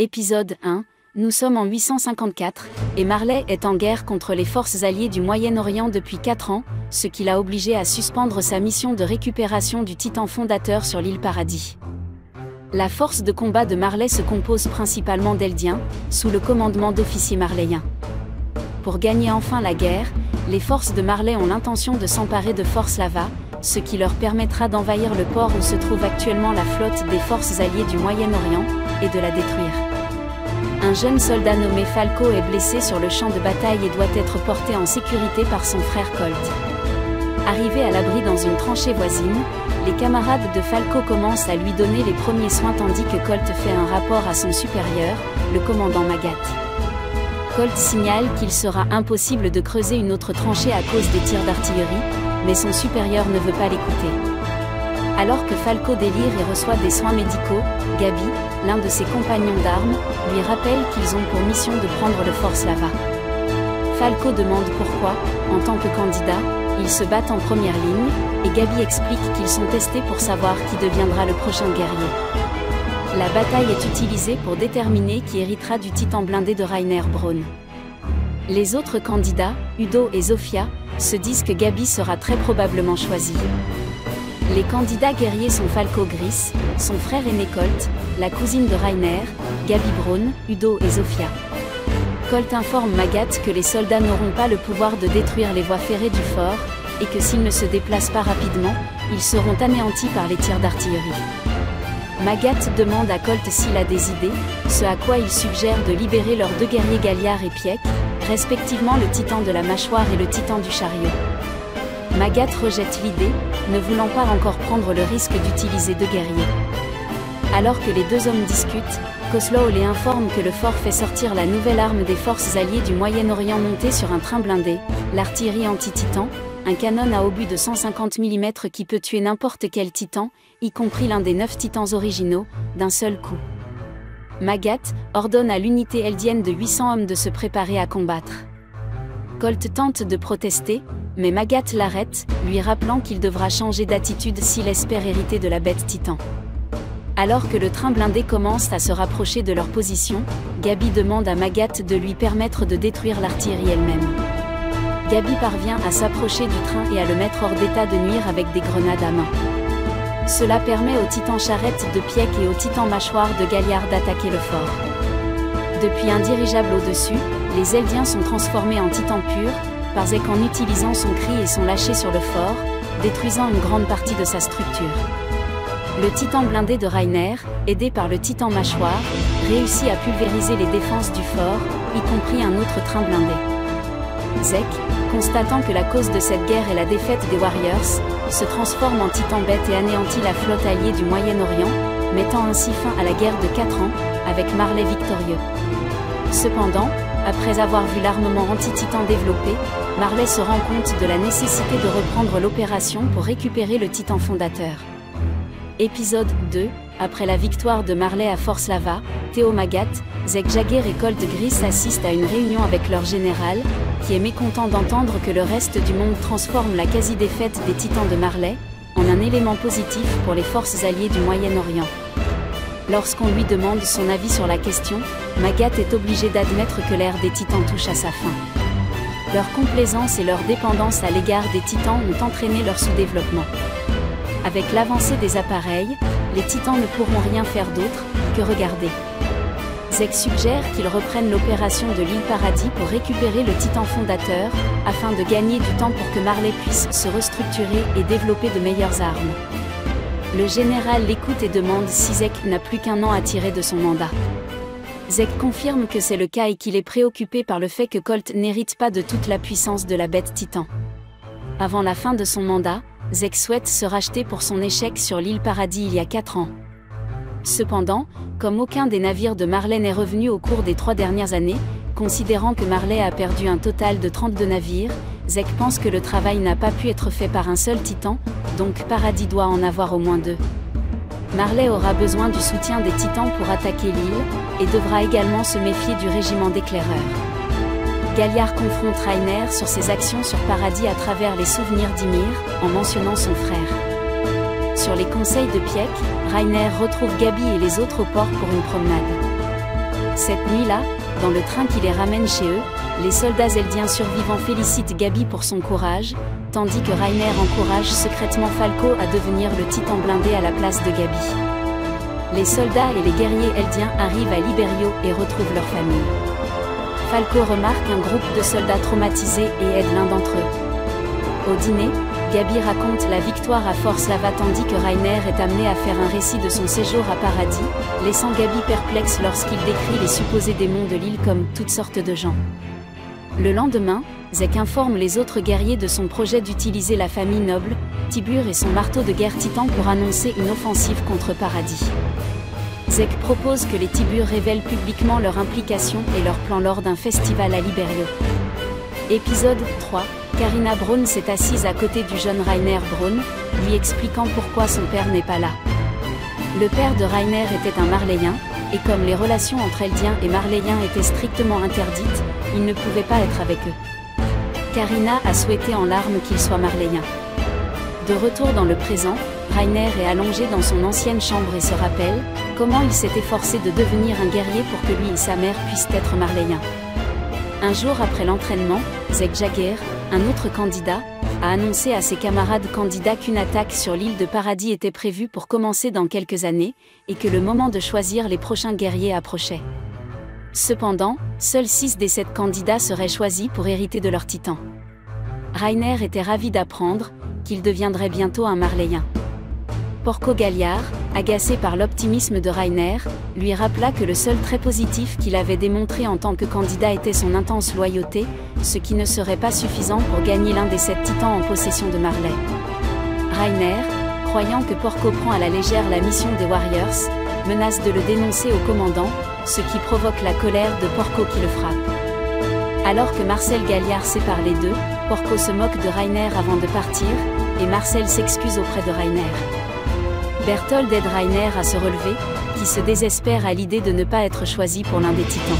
Épisode 1. Nous sommes en 854, et Marley est en guerre contre les forces alliées du Moyen-Orient depuis 4 ans, ce qui l'a obligé à suspendre sa mission de récupération du Titan fondateur sur l'île Paradis. La force de combat de Marley se compose principalement d'Eldiens, sous le commandement d'officiers marléens. Pour gagner enfin la guerre, les forces de Marley ont l'intention de s'emparer de Force Lava, ce qui leur permettra d'envahir le port où se trouve actuellement la flotte des forces alliées du Moyen-Orient, et de la détruire. Un jeune soldat nommé Falco est blessé sur le champ de bataille et doit être porté en sécurité par son frère Colt. Arrivé à l'abri dans une tranchée voisine, les camarades de Falco commencent à lui donner les premiers soins tandis que Colt fait un rapport à son supérieur, le commandant Magat. Colt signale qu'il sera impossible de creuser une autre tranchée à cause des tirs d'artillerie, mais son supérieur ne veut pas l'écouter. Alors que Falco délire et reçoit des soins médicaux, Gabi, l'un de ses compagnons d'armes, lui rappelle qu'ils ont pour mission de prendre le Force Lava. Falco demande pourquoi, en tant que candidat, ils se battent en première ligne, et Gabi explique qu'ils sont testés pour savoir qui deviendra le prochain guerrier. La bataille est utilisée pour déterminer qui héritera du titan blindé de Rainer Braun. Les autres candidats, Udo et Zofia, se disent que Gabi sera très probablement choisie. Les candidats guerriers sont Falco Gris, son frère aîné Colt, la cousine de Rainer, Gabi Braun, Udo et Zofia. Colt informe Magat que les soldats n'auront pas le pouvoir de détruire les voies ferrées du fort, et que s'ils ne se déplacent pas rapidement, ils seront anéantis par les tirs d'artillerie. Magat demande à Colt s'il a des idées, ce à quoi il suggère de libérer leurs deux guerriers Galliard et Pieck, respectivement le titan de la mâchoire et le titan du chariot. Magat rejette l'idée, ne voulant pas encore prendre le risque d'utiliser deux guerriers. Alors que les deux hommes discutent, Koslow les informe que le fort fait sortir la nouvelle arme des forces alliées du Moyen-Orient montée sur un train blindé, l'artillerie anti-titan, un canon à obus de 150 mm qui peut tuer n'importe quel titan, y compris l'un des 9 titans originaux, d'un seul coup. Magat ordonne à l'unité eldienne de 800 hommes de se préparer à combattre. Colt tente de protester, mais Magat l'arrête, lui rappelant qu'il devra changer d'attitude s'il espère hériter de la bête titan. Alors que le train blindé commence à se rapprocher de leur position, Gabi demande à Magat de lui permettre de détruire l'artillerie elle-même. Gabi parvient à s'approcher du train et à le mettre hors d'état de nuire avec des grenades à main. Cela permet au titan charrette de Pieck et au titan mâchoire de Galliard d'attaquer le fort. Depuis un dirigeable au-dessus, les Eldiens sont transformés en titans purs, Parzec en utilisant son cri et sont lâchés sur le fort, détruisant une grande partie de sa structure. Le titan blindé de Rainer, aidé par le titan mâchoire, réussit à pulvériser les défenses du fort, y compris un autre train blindé. Zek, constatant que la cause de cette guerre est la défaite des Warriors, se transforme en titan bête et anéantit la flotte alliée du Moyen-Orient, mettant ainsi fin à la guerre de 4 ans, avec Marley victorieux. Cependant, après avoir vu l'armement anti-titan développé, Marley se rend compte de la nécessité de reprendre l'opération pour récupérer le titan fondateur. Épisode 2. Après la victoire de Marley à Force Lava, Theo Magat, Zek Jagger et Colt Gris assistent à une réunion avec leur général, qui est mécontent d'entendre que le reste du monde transforme la quasi-défaite des titans de Marley en un élément positif pour les forces alliées du Moyen-Orient. Lorsqu'on lui demande son avis sur la question, Magat est obligé d'admettre que l'ère des titans touche à sa fin. Leur complaisance et leur dépendance à l'égard des titans ont entraîné leur sous-développement. Avec l'avancée des appareils, les titans ne pourront rien faire d'autre que regarder. Zek suggère qu'ils reprennent l'opération de l'île Paradis pour récupérer le titan fondateur, afin de gagner du temps pour que Marley puisse se restructurer et développer de meilleures armes. Le général l'écoute et demande si Zek n'a plus qu'1 an à tirer de son mandat. Zek confirme que c'est le cas et qu'il est préoccupé par le fait que Colt n'hérite pas de toute la puissance de la bête titan. Avant la fin de son mandat, Zek souhaite se racheter pour son échec sur l'île Paradis il y a 4 ans. Cependant, comme aucun des navires de Marley n'est revenu au cours des 3 dernières années, considérant que Marley a perdu un total de 32 navires, Zek pense que le travail n'a pas pu être fait par un seul titan, donc Paradis doit en avoir au moins 2. Marley aura besoin du soutien des titans pour attaquer l'île, et devra également se méfier du régiment d'éclaireurs. Galliard confronte Rainer sur ses actions sur Paradis à travers les souvenirs d'Ymir, en mentionnant son frère. Sur les conseils de Pieck, Rainer retrouve Gabi et les autres au port pour une promenade. Cette nuit-là, dans le train qui les ramène chez eux, les soldats zeldiens survivants félicitent Gabi pour son courage, tandis que Reiner encourage secrètement Falco à devenir le titan blindé à la place de Gabi. Les soldats et les guerriers eldiens arrivent à Liberio et retrouvent leur famille. Falco remarque un groupe de soldats traumatisés et aide l'un d'entre eux. Au dîner, Gabi raconte la victoire à Force Lava tandis que Reiner est amené à faire un récit de son séjour à Paradis, laissant Gabi perplexe lorsqu'il décrit les supposés démons de l'île comme toutes sortes de gens. Le lendemain, Zek informe les autres guerriers de son projet d'utiliser la famille noble, Tibur et son marteau de guerre titan pour annoncer une offensive contre Paradis. Zek propose que les Tibur révèlent publiquement leur implication et leur plan lors d'un festival à Liberio. Épisode 3. Carina Braun s'est assise à côté du jeune Reiner Braun, lui expliquant pourquoi son père n'est pas là. Le père de Reiner était un Marléen, et comme les relations entre Eldiens et Marléens étaient strictement interdites, il ne pouvait pas être avec eux. Carina a souhaité en larmes qu'il soit Marléen. De retour dans le présent, Reiner est allongé dans son ancienne chambre et se rappelle comment il s'est efforcé de devenir un guerrier pour que lui et sa mère puissent être Marléens. Un jour après l'entraînement, Zek Jagger, un autre candidat, a annoncé à ses camarades candidats qu'une attaque sur l'île de Paradis était prévue pour commencer dans quelques années, et que le moment de choisir les prochains guerriers approchait. Cependant, seuls 6 des 7 candidats seraient choisis pour hériter de leur titan. Reiner était ravi d'apprendre qu'il deviendrait bientôt un Marléen. Porco Galliard, agacé par l'optimisme de Reiner, lui rappela que le seul trait positif qu'il avait démontré en tant que candidat était son intense loyauté, ce qui ne serait pas suffisant pour gagner l'un des 7 titans en possession de Marley. Reiner, croyant que Porco prend à la légère la mission des Warriors, menace de le dénoncer au commandant, ce qui provoque la colère de Porco qui le frappe. Alors que Marcel Galliard sépare les deux, Porco se moque de Reiner avant de partir, et Marcel s'excuse auprès de Reiner. Berthold aide Reiner à se relever, qui se désespère à l'idée de ne pas être choisi pour l'un des titans.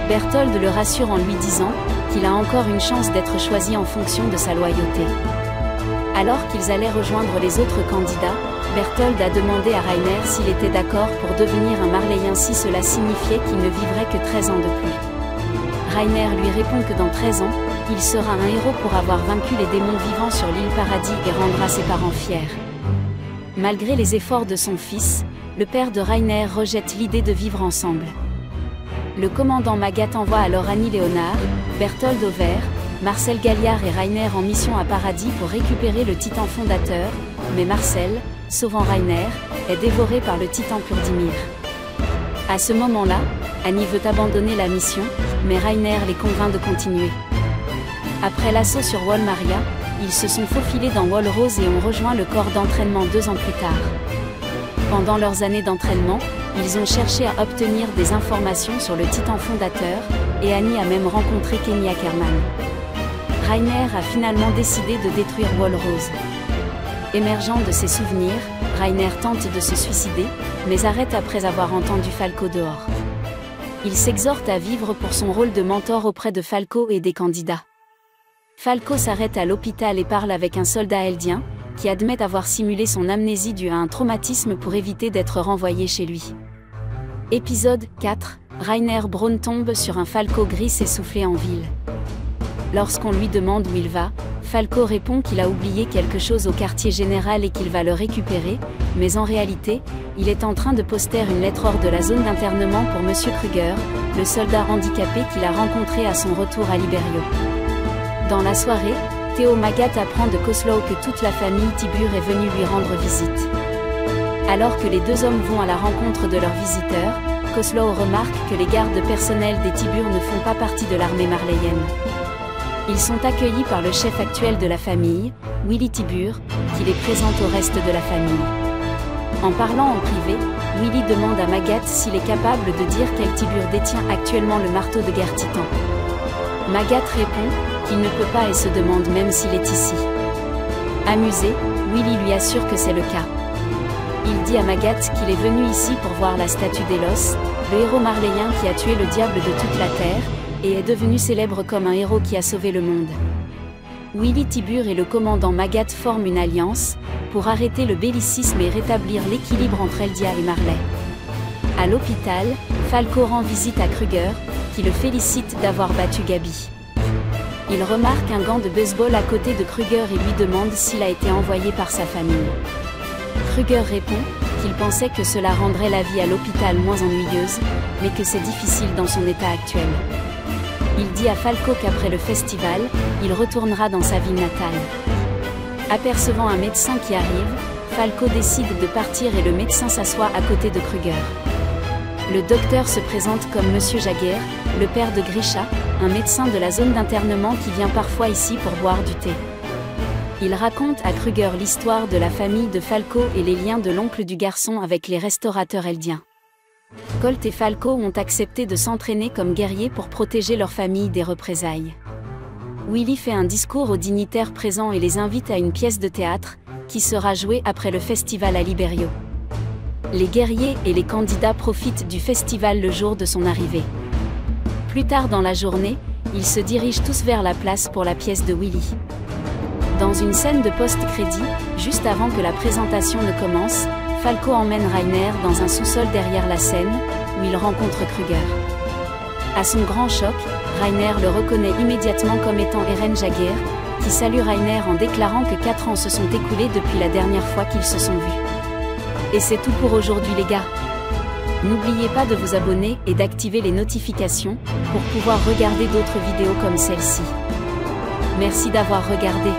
Berthold le rassure en lui disant qu'il a encore une chance d'être choisi en fonction de sa loyauté. Alors qu'ils allaient rejoindre les autres candidats, Berthold a demandé à Reiner s'il était d'accord pour devenir un Marléen si cela signifiait qu'il ne vivrait que 13 ans de plus. Reiner lui répond que dans 13 ans, il sera un héros pour avoir vaincu les démons vivants sur l'île Paradis et rendra ses parents fiers. Malgré les efforts de son fils, le père de Reiner rejette l'idée de vivre ensemble. Le commandant Magat envoie alors Annie Léonard, Berthold Over, Marcel Galliard et Reiner en mission à Paradis pour récupérer le titan fondateur, mais Marcel, sauvant Reiner, est dévoré par le titan Purdimir. À ce moment-là, Annie veut abandonner la mission, mais Reiner les convainc de continuer. Après l'assaut sur Wall Maria, ils se sont faufilés dans Wall Rose et ont rejoint le corps d'entraînement 2 ans plus tard. Pendant leurs années d'entraînement, ils ont cherché à obtenir des informations sur le titan fondateur, et Annie a même rencontré Kenny Ackerman. Reiner a finalement décidé de détruire Wall Rose. Émergeant de ses souvenirs, Reiner tente de se suicider, mais arrête après avoir entendu Falco dehors. Il s'exhorte à vivre pour son rôle de mentor auprès de Falco et des candidats. Falco s'arrête à l'hôpital et parle avec un soldat eldien, qui admet avoir simulé son amnésie due à un traumatisme pour éviter d'être renvoyé chez lui. Épisode 4. Reiner Braun tombe sur un Falco gris essoufflé en ville. Lorsqu'on lui demande où il va, Falco répond qu'il a oublié quelque chose au quartier général et qu'il va le récupérer, mais en réalité, il est en train de poster une lettre hors de la zone d'internement pour Monsieur Kruger, le soldat handicapé qu'il a rencontré à son retour à Liberio. Dans la soirée, Theo Magat apprend de Koslow que toute la famille Tibur est venue lui rendre visite. Alors que les 2 hommes vont à la rencontre de leurs visiteurs, Koslow remarque que les gardes personnels des Tibur ne font pas partie de l'armée marléenne. Ils sont accueillis par le chef actuel de la famille, Willy Tibur, qui les présente au reste de la famille. En parlant en privé, Willy demande à Magat s'il est capable de dire quel Tibur détient actuellement le marteau de guerre titan. Magat répond qu'il ne peut pas et se demande même s'il est ici. Amusé, Willy lui assure que c'est le cas. Il dit à Magat qu'il est venu ici pour voir la statue d'Elos, le héros marléen qui a tué le diable de toute la terre, et est devenu célèbre comme un héros qui a sauvé le monde. Willy Tibur et le commandant Magat forment une alliance, pour arrêter le bellicisme et rétablir l'équilibre entre Eldia et Marley. À l'hôpital, Falco rend visite à Kruger, qui le félicite d'avoir battu Gabi. Il remarque un gant de baseball à côté de Kruger et lui demande s'il a été envoyé par sa famille. Kruger répond qu'il pensait que cela rendrait la vie à l'hôpital moins ennuyeuse, mais que c'est difficile dans son état actuel. Il dit à Falco qu'après le festival, il retournera dans sa ville natale. Apercevant un médecin qui arrive, Falco décide de partir et le médecin s'assoit à côté de Kruger. Le docteur se présente comme Monsieur Jaguer, le père de Grisha, un médecin de la zone d'internement qui vient parfois ici pour boire du thé. Il raconte à Kruger l'histoire de la famille de Falco et les liens de l'oncle du garçon avec les restaurateurs eldiens. Colt et Falco ont accepté de s'entraîner comme guerriers pour protéger leur famille des représailles. Willy fait un discours aux dignitaires présents et les invite à une pièce de théâtre, qui sera jouée après le festival à Liberio. Les guerriers et les candidats profitent du festival le jour de son arrivée. Plus tard dans la journée, ils se dirigent tous vers la place pour la pièce de Willy. Dans une scène de post-crédit, juste avant que la présentation ne commence, Falco emmène Rainer dans un sous-sol derrière la scène, où il rencontre Kruger. À son grand choc, Rainer le reconnaît immédiatement comme étant Eren Jaguer, qui salue Rainer en déclarant que 4 ans se sont écoulés depuis la dernière fois qu'ils se sont vus. Et c'est tout pour aujourd'hui les gars. N'oubliez pas de vous abonner et d'activer les notifications, pour pouvoir regarder d'autres vidéos comme celle-ci. Merci d'avoir regardé.